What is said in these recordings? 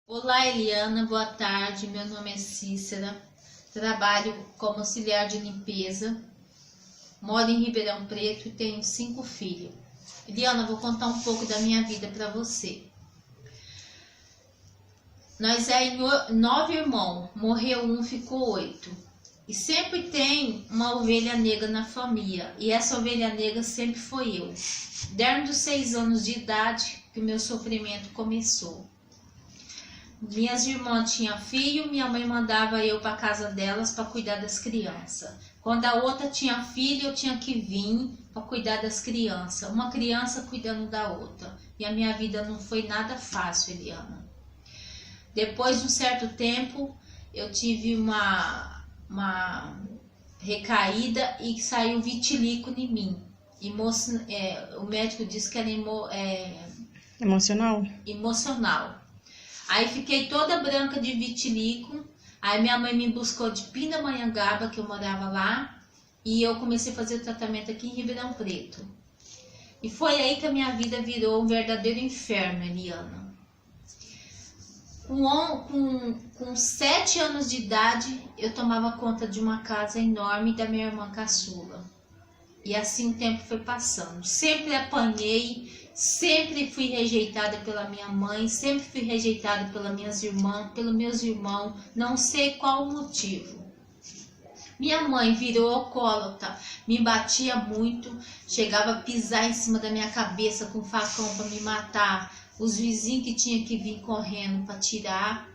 Olá, Eliana, boa tarde. Meu nome é Cícera, trabalho como auxiliar de limpeza, moro em Ribeirão Preto e tenho 5 filhos. Eliana, vou contar um pouco da minha vida para você. Nós é 9 irmãos, morreu um, ficou 8. E sempre tem uma ovelha negra na família, e essa ovelha negra sempre foi eu. Desde os 6 anos de idade que o meu sofrimento começou. Minhas irmãs tinham filho, minha mãe mandava eu para casa delas para cuidar das crianças. Quando a outra tinha filho, eu tinha que vir para cuidar das crianças. Uma criança cuidando da outra. E a minha vida não foi nada fácil, Eliana. Depois de um certo tempo, eu tive uma recaída e saiu vitiligo em mim. O médico disse que era emocional. Aí fiquei toda branca de vitiligo. Aí minha mãe me buscou de Pindamonhangaba, que eu morava lá, e eu comecei a fazer o tratamento aqui em Ribeirão Preto. E foi aí que a minha vida virou um verdadeiro inferno, Eliana. Com 7 anos de idade, eu tomava conta de uma casa enorme da minha irmã caçula. E assim o tempo foi passando. Sempre apanhei, sempre fui rejeitada pela minha mãe, sempre fui rejeitada pelas minhas irmãs, pelos meus irmãos, não sei qual o motivo. Minha mãe virou alcoólatra, me batia muito, chegava a pisar em cima da minha cabeça com facão para me matar. Os vizinhos que tinham que vir correndo para tirar.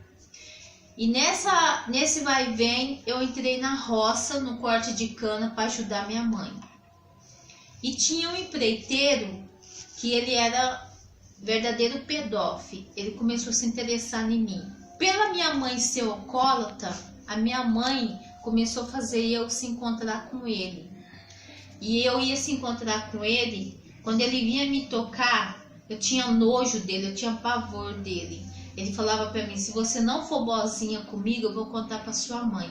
E nesse vai e vem, eu entrei na roça, no corte de cana, para ajudar minha mãe. E tinha um empreiteiro que ele era verdadeiro pedófilo. Ele começou a se interessar em mim. Pela minha mãe ser alcoólatra, a minha mãe começou a fazer eu se encontrar com ele. E eu ia se encontrar com ele, quando ele vinha me tocar, eu tinha nojo dele, eu tinha pavor dele. Ele falava para mim, se você não for boazinha comigo, eu vou contar para sua mãe.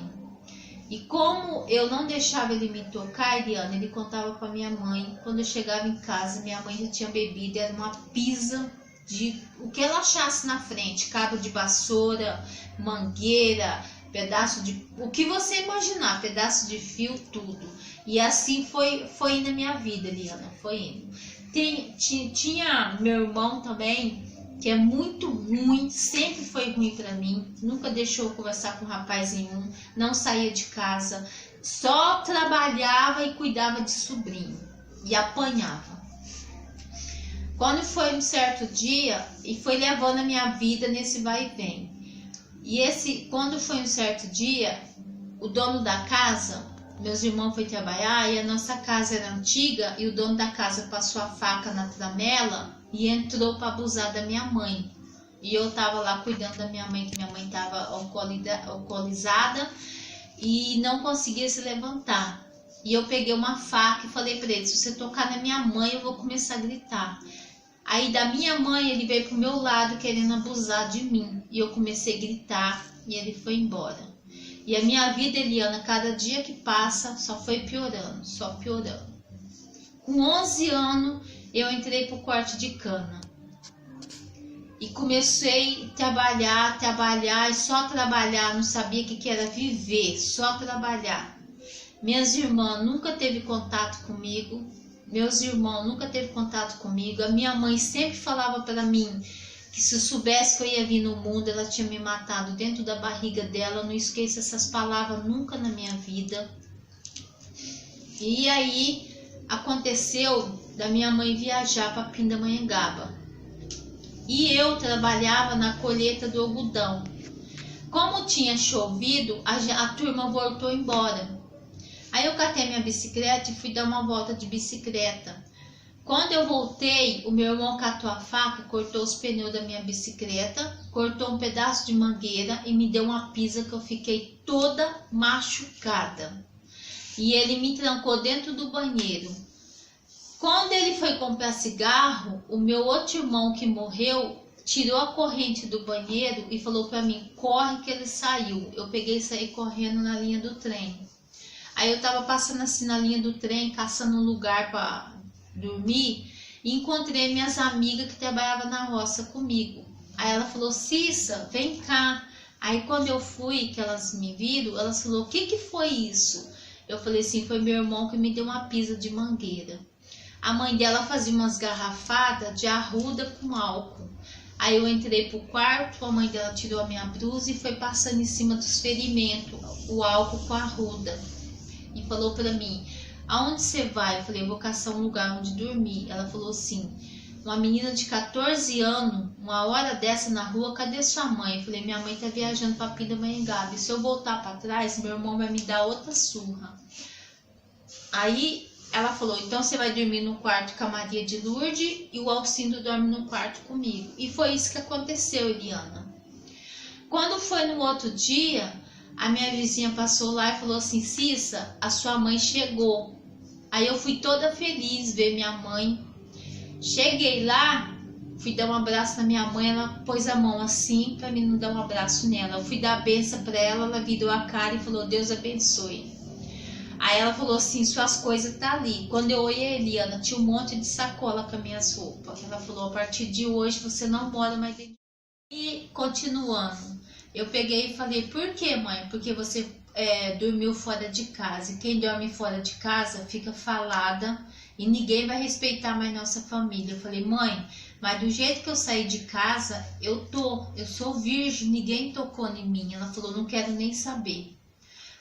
E como eu não deixava ele me tocar, Eliana, ele contava para minha mãe. Quando eu chegava em casa, minha mãe já tinha bebido, era uma pisa de o que ela achasse na frente, cabo de vassoura, mangueira, pedaço de... o que você imaginar, pedaço de fio, tudo. E assim foi indo na minha vida, Eliana, foi indo. Tinha meu irmão também, que é muito ruim, sempre foi ruim para mim, nunca deixou eu conversar com rapaz nenhum, não saía de casa, só trabalhava e cuidava de sobrinho e apanhava. Quando foi um certo dia, e foi levando a minha vida nesse vai e vem, quando foi um certo dia, o dono da casa, meus irmãos foram trabalhar e a nossa casa era antiga e o dono da casa passou a faca na tramela e entrou para abusar da minha mãe. E eu estava lá cuidando da minha mãe, que minha mãe estava alcoolizada e não conseguia se levantar. E eu peguei uma faca e falei para ele, se você tocar na minha mãe, eu vou começar a gritar. Aí da minha mãe, ele veio pro meu lado querendo abusar de mim. E eu comecei a gritar e ele foi embora. E a minha vida, Eliana, cada dia que passa, só foi piorando, só piorando. Com 11 anos, eu entrei pro corte de cana. E comecei a trabalhar e só trabalhar, não sabia o que era viver, só trabalhar. Minhas irmãs nunca teve contato comigo, meus irmãos nunca teve contato comigo. A minha mãe sempre falava para mim que se eu soubesse que eu ia vir no mundo, ela tinha me matado dentro da barriga dela. Não esqueço essas palavras nunca na minha vida. E aí aconteceu da minha mãe viajar para Pindamonhangaba. E eu trabalhava na colheita do algodão. Como tinha chovido, a turma voltou embora. Aí eu catei minha bicicleta e fui dar uma volta de bicicleta. Quando eu voltei, o meu irmão catou a faca, cortou os pneus da minha bicicleta, cortou um pedaço de mangueira e me deu uma pisa que eu fiquei toda machucada. E ele me trancou dentro do banheiro. Quando ele foi comprar cigarro, o meu outro irmão que morreu tirou a corrente do banheiro e falou para mim, corre que ele saiu. Eu peguei e saí correndo na linha do trem. Aí eu tava passando assim na linha do trem, caçando um lugar para dormir, e encontrei minhas amigas que trabalhavam na roça comigo. Aí ela falou, Cissa, vem cá. Aí quando eu fui, que elas me viram, elas falaram, o que que foi isso? Eu falei assim, foi meu irmão que me deu uma pisa de mangueira. A mãe dela fazia umas garrafadas de arruda com álcool. Aí eu entrei pro quarto, a mãe dela tirou a minha blusa e foi passando em cima dos ferimentos, o álcool com a arruda. E falou pra mim, aonde você vai? Eu falei, eu vou caçar um lugar onde dormir. Ela falou assim, uma menina de 14 anos, uma hora dessa na rua, cadê sua mãe? Eu falei, minha mãe tá viajando pra Pindamonhangaba. Se eu voltar pra trás, meu irmão vai me dar outra surra. Aí ela falou, então você vai dormir no quarto com a Maria de Lourdes e o Alcindo dorme no quarto comigo. E foi isso que aconteceu, Eliana. Quando foi no outro dia, a minha vizinha passou lá e falou assim, Cissa, a sua mãe chegou. Aí eu fui toda feliz ver minha mãe. Cheguei lá, fui dar um abraço na minha mãe, ela pôs a mão assim para mim não dar um abraço nela. Eu fui dar a benção para ela, ela virou a cara e falou, Deus abençoe. Aí ela falou assim, suas coisas tá ali. Quando eu olhei a Eliana, tinha um monte de sacola com as minhas roupas. Ela falou, a partir de hoje você não mora mais dentro. E continuando, eu peguei e falei, por que, mãe? Porque você dormiu fora de casa. E quem dorme fora de casa fica falada e ninguém vai respeitar mais nossa família. Eu falei, mãe, mas do jeito que eu saí de casa, eu sou virgem, ninguém tocou em mim. Ela falou, não quero nem saber.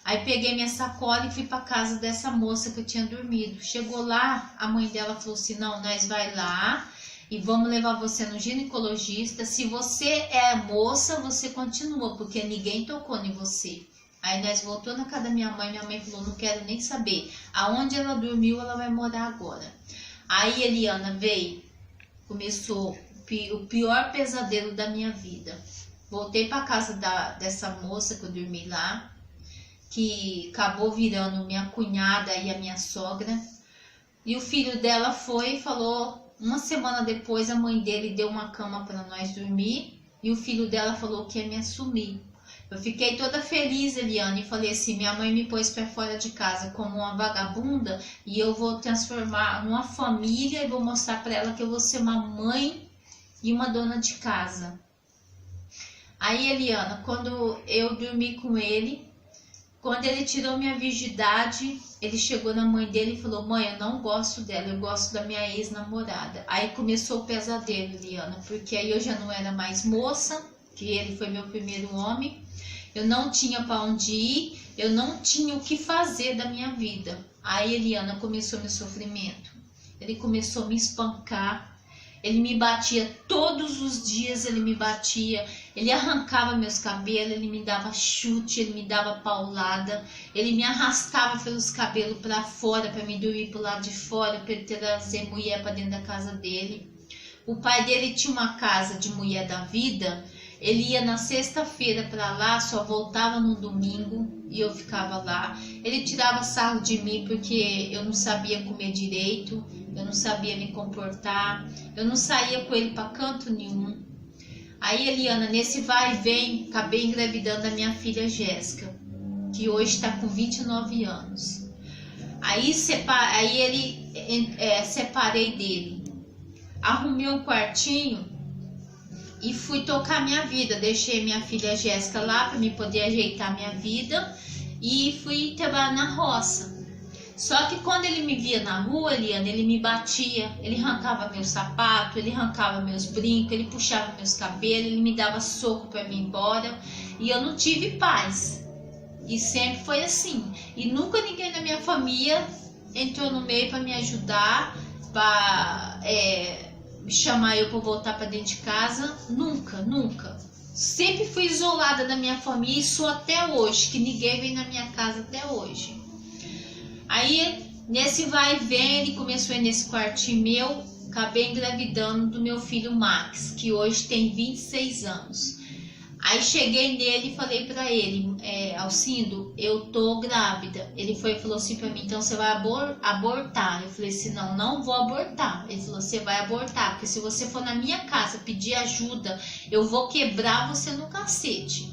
Aí peguei minha sacola e fui para casa dessa moça que eu tinha dormido. Chegou lá, a mãe dela falou assim, não, nós vai lá e vamos levar você no ginecologista. Se você é moça, você continua, porque ninguém tocou em você. Aí nós voltou na casa da minha mãe falou, não quero nem saber. Aonde ela dormiu, ela vai morar agora. Aí Eliana veio, começou o pior pesadelo da minha vida. Voltei para casa dessa moça que eu dormi lá, que acabou virando minha cunhada e a minha sogra. E o filho dela foi e falou, uma semana depois a mãe dele deu uma cama para nós dormir e o filho dela falou que ia me assumir. Eu fiquei toda feliz, Eliana, e falei assim, minha mãe me pôs para fora de casa como uma vagabunda e eu vou transformar numa família e vou mostrar para ela que eu vou ser uma mãe e uma dona de casa. Aí, Eliana, quando eu dormi com ele, quando ele tirou minha virgindade, ele chegou na mãe dele e falou, mãe, eu não gosto dela, eu gosto da minha ex-namorada. Aí começou o pesadelo, Eliana, porque aí eu já não era mais moça, que ele foi meu primeiro homem, eu não tinha para onde ir, eu não tinha o que fazer da minha vida. Aí, Eliana, começou meu sofrimento. Ele começou a me espancar, ele me batia todos os dias, ele me batia, ele arrancava meus cabelos, ele me dava chute, ele me dava paulada, ele me arrastava pelos cabelos para fora, para me dormir pro lado de fora, para ele trazer mulher para dentro da casa dele. O pai dele tinha uma casa de mulher da vida, ele ia na sexta-feira para lá, só voltava no domingo e eu ficava lá. Ele tirava sarro de mim porque eu não sabia comer direito, eu não sabia me comportar, eu não saía com ele para canto nenhum. Aí, Eliana, nesse vai e vem, acabei engravidando a minha filha Jéssica, que hoje está com 29 anos. Aí separei dele, arrumei um quartinho e fui tocar minha vida. Deixei minha filha Jéssica lá para me poder ajeitar minha vida e fui trabalhar na roça. Só que quando ele me via na rua, Eliana, ele me batia, ele arrancava meus sapatos, ele arrancava meus brincos, ele puxava meus cabelos, ele me dava soco para me ir embora e eu não tive paz. E sempre foi assim. E nunca ninguém da minha família entrou no meio para me ajudar, para chamar eu para voltar para dentro de casa. Nunca, nunca. Sempre fui isolada da minha família e sou até hoje, que ninguém vem na minha casa até hoje. Aí, nesse vai e vem, ele começou a ir nesse quartinho meu, acabei engravidando do meu filho Max, que hoje tem 26 anos. Aí cheguei nele e falei pra ele, Alcindo, eu tô grávida. Ele foi e falou assim pra mim, então você vai abortar. Eu falei assim, não, não vou abortar. Ele falou, você vai abortar, porque se você for na minha casa pedir ajuda, eu vou quebrar você no cacete.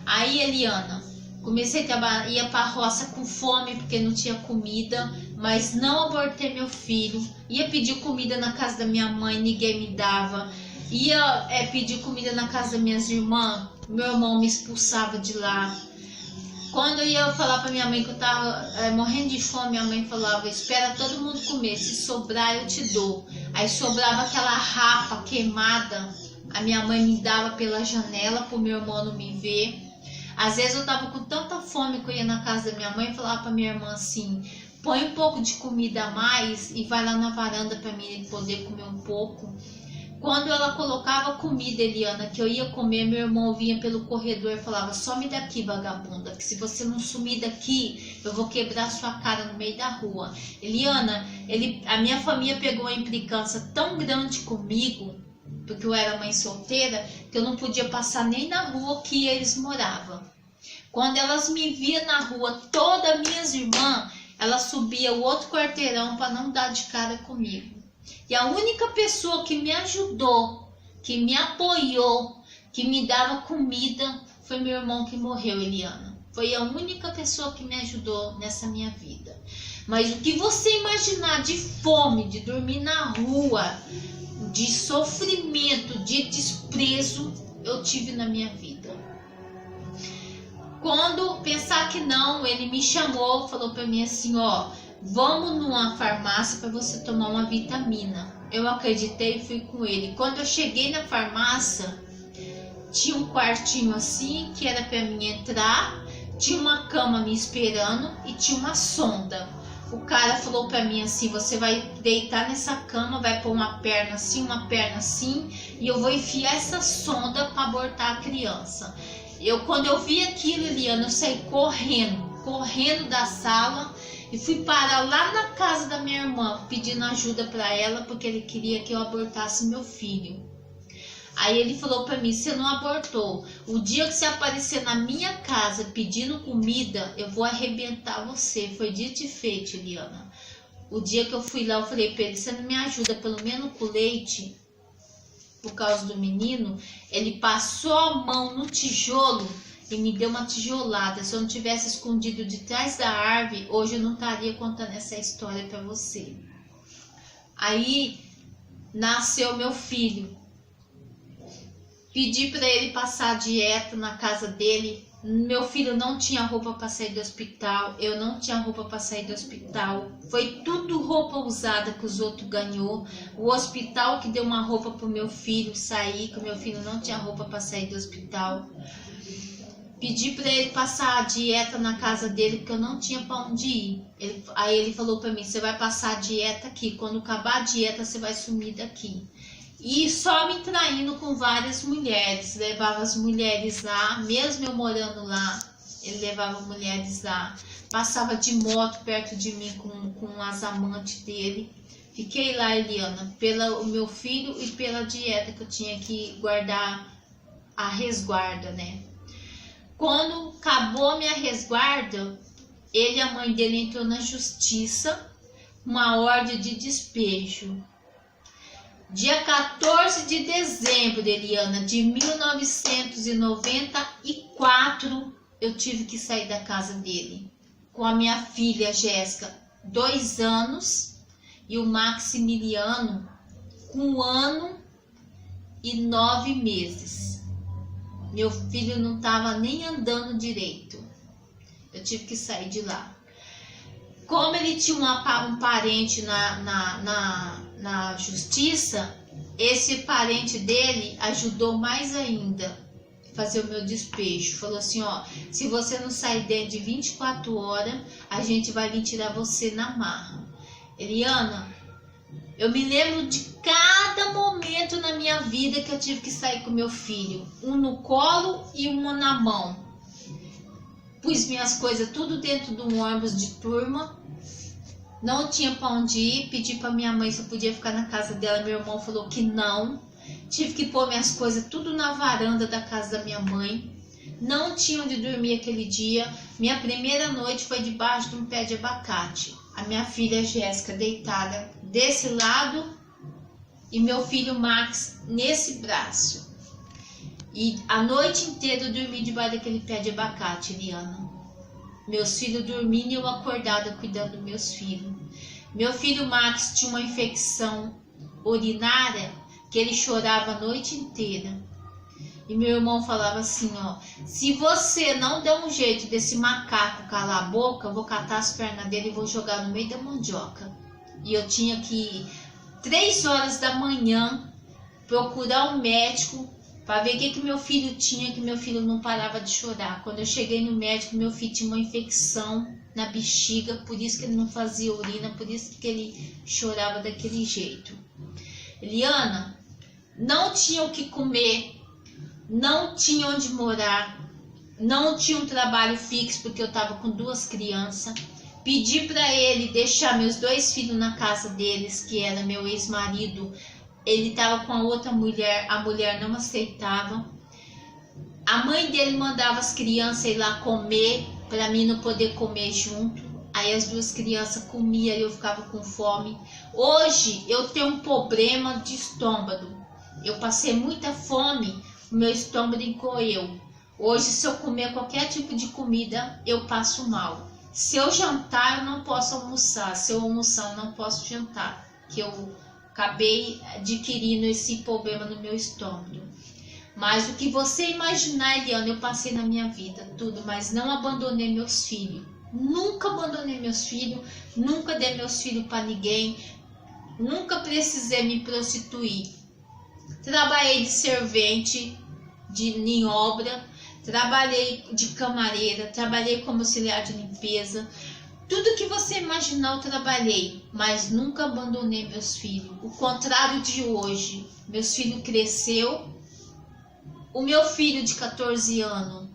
Aí, Eliana, comecei a trabalhar, ia pra roça com fome, porque não tinha comida, mas não abortei meu filho. Ia pedir comida na casa da minha mãe, ninguém me dava. ia pedir comida na casa das minhas irmãs, meu irmão me expulsava de lá. Quando eu ia falar pra minha mãe que eu tava morrendo de fome, minha mãe falava, espera todo mundo comer, se sobrar eu te dou. Aí sobrava aquela rapa queimada, a minha mãe me dava pela janela pro meu irmão não me ver. Às vezes eu tava com tanta fome que eu ia na casa da minha mãe e falava pra minha irmã assim, põe um pouco de comida a mais e vai lá na varanda pra mim poder comer um pouco. Quando ela colocava comida, Eliana, que eu ia comer, meu irmão vinha pelo corredor e falava, some daqui, vagabunda, que se você não sumir daqui, eu vou quebrar sua cara no meio da rua. Eliana, a minha família pegou uma implicância tão grande comigo, porque eu era mãe solteira, que eu não podia passar nem na rua que eles moravam. Quando elas me viam na rua, todas minhas irmãs, elas subiam o outro quarteirão para não dar de cara comigo. E a única pessoa que me ajudou, que me apoiou, que me dava comida, foi meu irmão que morreu, Eliana. Foi a única pessoa que me ajudou nessa minha vida. Mas o que você imaginar de fome, de dormir na rua, de sofrimento, de desprezo, eu tive na minha vida. Quando pensar que não, ele me chamou, falou para mim assim, ó, vamos numa farmácia para você tomar uma vitamina. Eu acreditei e fui com ele. Quando eu cheguei na farmácia, tinha um quartinho assim, que era para mim entrar, tinha uma cama me esperando e tinha uma sonda. O cara falou para mim assim, você vai deitar nessa cama, vai pôr uma perna assim, e eu vou enfiar essa sonda para abortar a criança. Quando eu vi aquilo, Eliana, eu saí correndo da sala e fui parar lá na casa da minha irmã, pedindo ajuda para ela, porque ele queria que eu abortasse meu filho. Aí ele falou para mim, você não abortou. O dia que você aparecer na minha casa pedindo comida, eu vou arrebentar você. Foi dito e feito, Eliana. O dia que eu fui lá, eu falei para ele, você não me ajuda pelo menos com leite? Por causa do menino, ele passou a mão no tijolo e me deu uma tijolada. Se eu não tivesse escondido de trás da árvore, hoje eu não estaria contando essa história para você. Aí nasceu meu filho. Pedi para ele passar dieta na casa dele. Meu filho não tinha roupa para sair do hospital. Eu não tinha roupa para sair do hospital. Foi tudo roupa usada que os outros ganhou. O hospital que deu uma roupa para o meu filho sair, que o meu filho não tinha roupa para sair do hospital. Pedi para ele passar a dieta na casa dele, porque eu não tinha para onde ir. Aí ele falou para mim, você vai passar a dieta aqui. Quando acabar a dieta, você vai sumir daqui. E só me traindo com várias mulheres, levava as mulheres lá, mesmo eu morando lá, ele levava mulheres lá, passava de moto perto de mim com as amantes dele. Fiquei lá, Eliana, pelo meu filho e pela dieta que eu tinha que guardar a resguarda, né? Quando acabou a minha resguarda, ele e a mãe dele entrou na justiça, uma ordem de despejo. Dia 14 de dezembro, Eliana, de 1994, eu tive que sair da casa dele. Com a minha filha, Jéssica, 2 anos, e o Maximiliano, com 1 ano e 9 meses. Meu filho não estava nem andando direito. Eu tive que sair de lá. Como ele tinha um parente na justiça, esse parente dele ajudou mais ainda a fazer o meu despejo. Falou assim, ó, se você não sair dentro de 24 horas, a gente vai vir tirar você na marra. Eliana, eu me lembro de cada momento na minha vida que eu tive que sair com meu filho. Um no colo e uma na mão. Pus minhas coisas tudo dentro de um ônibus de turma. Não tinha para onde ir, pedi para minha mãe se eu podia ficar na casa dela, meu irmão falou que não. Tive que pôr minhas coisas tudo na varanda da casa da minha mãe. Não tinha onde dormir aquele dia. Minha primeira noite foi debaixo de um pé de abacate. A minha filha Jéssica deitada desse lado e meu filho Max nesse braço. E a noite inteira eu dormi debaixo daquele pé de abacate, Eliana. Meus filhos dormindo e eu acordada cuidando dos meus filhos. Meu filho Max tinha uma infecção urinária que ele chorava a noite inteira. E meu irmão falava assim, ó, se você não der um jeito desse macaco calar a boca, eu vou catar as pernas dele e vou jogar no meio da mandioca. E eu tinha que ir 3 horas da manhã procurar um médico para ver o que meu filho tinha, que meu filho não parava de chorar. Quando eu cheguei no médico, meu filho tinha uma infecção na bexiga, por isso que ele não fazia urina, por isso que ele chorava daquele jeito. Eliana, não tinha o que comer, não tinha onde morar, não tinha um trabalho fixo porque eu estava com 2 crianças. Pedi para ele deixar meus 2 filhos na casa deles, que era meu ex-marido. Ele estava com a outra mulher, a mulher não aceitava. A mãe dele mandava as crianças ir lá comer, para mim não poder comer junto. Aí as 2 crianças comiam e eu ficava com fome. Hoje eu tenho um problema de estômago. Eu passei muita fome, o meu estômago encolheu. Hoje, se eu comer qualquer tipo de comida, eu passo mal. Se eu jantar, eu não posso almoçar. Se eu almoçar, eu não posso jantar. Que eu acabei adquirindo esse problema no meu estômago. Mas o que você imaginar, Eliana, eu passei na minha vida, tudo. Mas não abandonei meus filhos. Nunca abandonei meus filhos. Nunca dei meus filhos para ninguém. Nunca precisei me prostituir. Trabalhei de servente em obra. Trabalhei de camareira, trabalhei como auxiliar de limpeza. Tudo que você imaginar eu trabalhei, mas nunca abandonei meus filhos. O contrário de hoje, meus filhos cresceu. O meu filho de 14 anos,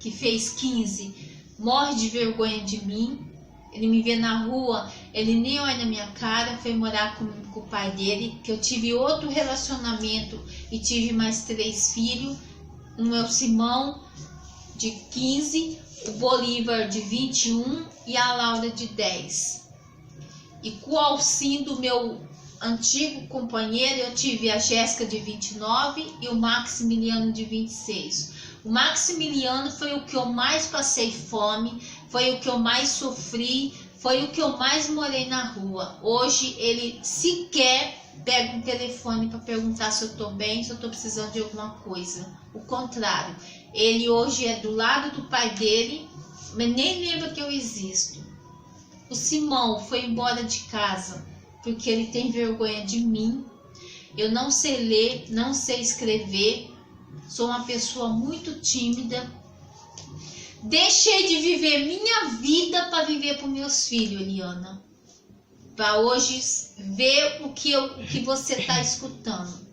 que fez 15, morre de vergonha de mim. Ele me vê na rua, ele nem olha na minha cara, foi morar com o pai dele, que eu tive outro relacionamento e tive mais 3 filhos. Um é o Simão, de 15, o Bolívar, de 21 e a Laura, de 10. E com o auxílio do meu antigo companheiro, eu tive a Jéssica, de 29 e o Maximiliano, de 26. O Maximiliano foi o que eu mais passei fome, foi o que eu mais sofri, foi o que eu mais morei na rua. Hoje ele sequer pega um telefone para perguntar se eu estou bem, se eu estou precisando de alguma coisa. O contrário, ele hoje é do lado do pai dele, mas nem lembra que eu existo. O Simão foi embora de casa porque ele tem vergonha de mim. Eu não sei ler, não sei escrever, sou uma pessoa muito tímida. Deixei de viver minha vida para viver para meus filhos, Eliana. Para hoje ver o que você está escutando.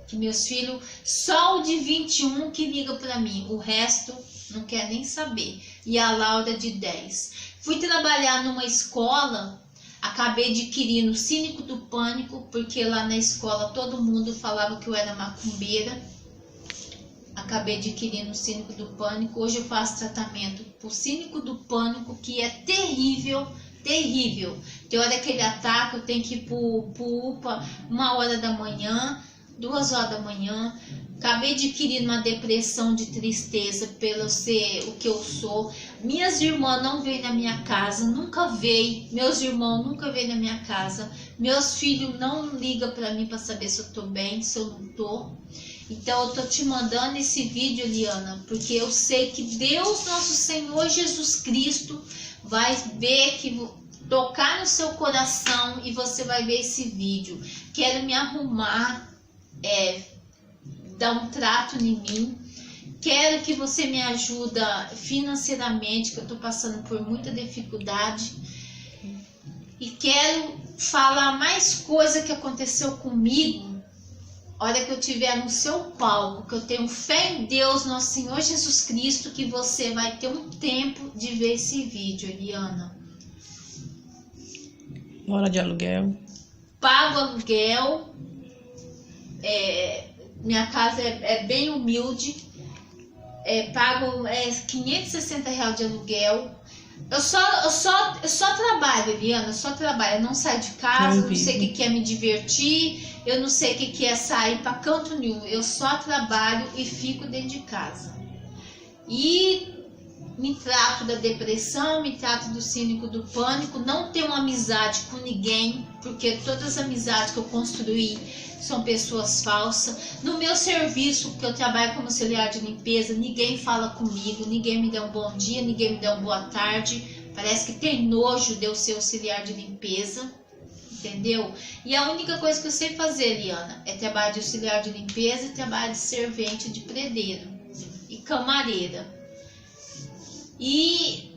Que meus filhos, só o de 21 que liga para mim, o resto não quer nem saber. E a Laura, de 10. Fui trabalhar numa escola, acabei adquirindo o Cínico do Pânico, porque lá na escola todo mundo falava que eu era macumbeira. Acabei adquirindo o Cínico do Pânico. Hoje eu faço tratamento por Cínico do Pânico, que é terrível, terrível. Tem hora que ele ataca, eu tenho que ir pro UPA 1h da manhã, 2h da manhã. Acabei adquirindo uma depressão de tristeza pelo ser o que eu sou. Minhas irmãs não veem na minha casa, nunca veem. Meus irmãos nunca veem na minha casa. Meus filhos não ligam para mim para saber se eu tô bem, se eu não tô. Então eu tô te mandando esse vídeo, Eliana, porque eu sei que Deus, nosso Senhor Jesus Cristo, vai ver, que tocar no seu coração e você vai ver esse vídeo. Quero me arrumar, dar um trato em mim. Quero que você me ajuda financeiramente, que eu tô passando por muita dificuldade. E quero falar mais coisa que aconteceu comigo. Hora que eu estiver no seu palco, que eu tenho fé em Deus, nosso Senhor Jesus Cristo, que você vai ter um tempo de ver esse vídeo, Eliana. Mora de aluguel. Pago aluguel. Minha casa é bem humilde. Pago R$560 de aluguel. Eu só trabalho, Eliana, eu só trabalho. Eu não saio de casa, não sei o que é me divertir. Eu não sei o que é sair para canto nenhum. Eu só trabalho e fico dentro de casa. E me trato da depressão, me trato do cínico, do pânico, não tenho amizade com ninguém, porque todas as amizades que eu construí são pessoas falsas. No meu serviço, que eu trabalho como auxiliar de limpeza, ninguém fala comigo, ninguém me dá um bom dia, ninguém me dá uma boa tarde. Parece que tem nojo de eu ser auxiliar de limpeza, entendeu? E a única coisa que eu sei fazer, Eliana, é trabalho de auxiliar de limpeza e trabalho de servente de predeiro e camareira. E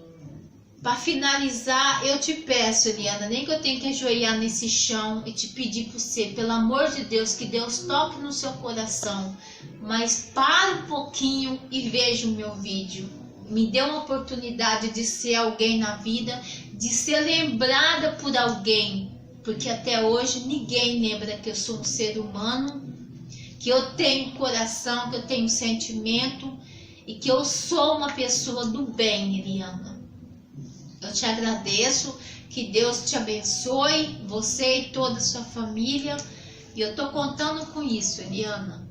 para finalizar, eu te peço, Eliana, nem que eu tenha que ajoelhar nesse chão e te pedir para você, pelo amor de Deus, que Deus toque no seu coração, mas para um pouquinho e veja o meu vídeo. Me dê uma oportunidade de ser alguém na vida, de ser lembrada por alguém, porque até hoje ninguém lembra que eu sou um ser humano, que eu tenho coração, que eu tenho sentimento e que eu sou uma pessoa do bem, Eliana. Eu te agradeço, que Deus te abençoe, você e toda a sua família. E eu tô contando com isso, Eliana.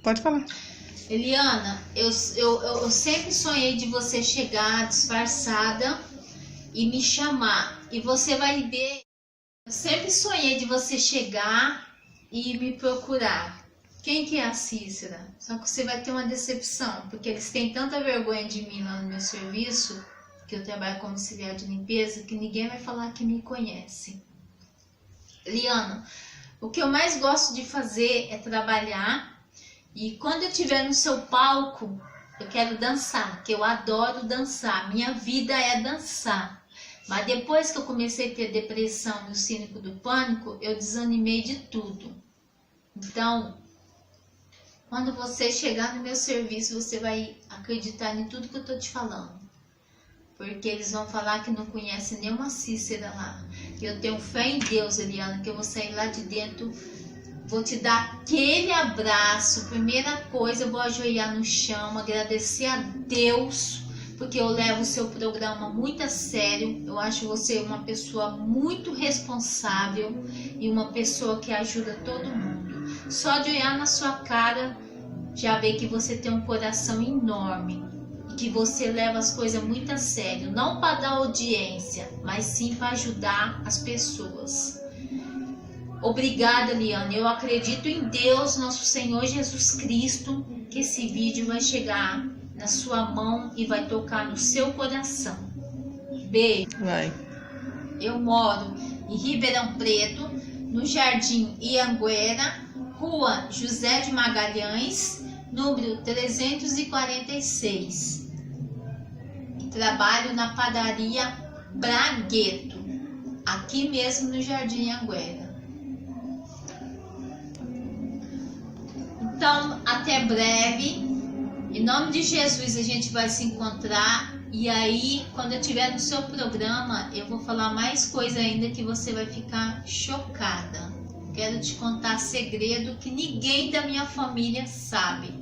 Pode falar. Eliana, eu sempre sonhei de você chegar disfarçada e me chamar. E você vai ver. Eu sempre sonhei de você chegar e me procurar. Quem que é a Cícera? Só que você vai ter uma decepção, porque eles têm tanta vergonha de mim lá no meu serviço, que eu trabalho como auxiliar de limpeza, que ninguém vai falar que me conhece. Eliana, o que eu mais gosto de fazer é trabalhar, e quando eu estiver no seu palco, eu quero dançar, que eu adoro dançar, minha vida é dançar. Mas depois que eu comecei a ter depressão e o cínico do pânico, eu desanimei de tudo. Então, quando você chegar no meu serviço, você vai acreditar em tudo que eu tô te falando. Porque eles vão falar que não conhecem nenhuma Cícera lá. Eu tenho fé em Deus, Eliana, que eu vou sair lá de dentro, vou te dar aquele abraço. Primeira coisa, eu vou ajoelhar no chão, agradecer a Deus, porque eu levo o seu programa muito a sério. Eu acho você uma pessoa muito responsável e uma pessoa que ajuda todo mundo. Só de olhar na sua cara, já vê que você tem um coração enorme e que você leva as coisas muito a sério, não para dar audiência, mas sim para ajudar as pessoas. Obrigada, Eliana. Eu acredito em Deus, nosso Senhor Jesus Cristo, que esse vídeo vai chegar na sua mão e vai tocar no seu coração. Beijo. Vai. Eu moro em Ribeirão Preto, no Jardim Ianguera, Rua José de Magalhães, número 346. Trabalho na padaria Bragueto, aqui mesmo no Jardim Ianguera. Então, até breve. Em nome de Jesus a gente vai se encontrar. E aí, quando eu estiver no seu programa, eu vou falar mais coisa ainda que você vai ficar chocada. Quero te contar segredo que ninguém da minha família sabe.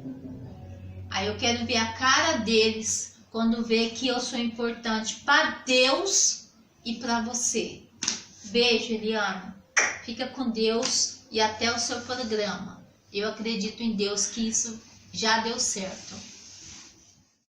Aí eu quero ver a cara deles quando ver que eu sou importante para Deus e para você. Beijo, Eliana. Fica com Deus e até o seu programa. Eu acredito em Deus que isso já deu certo.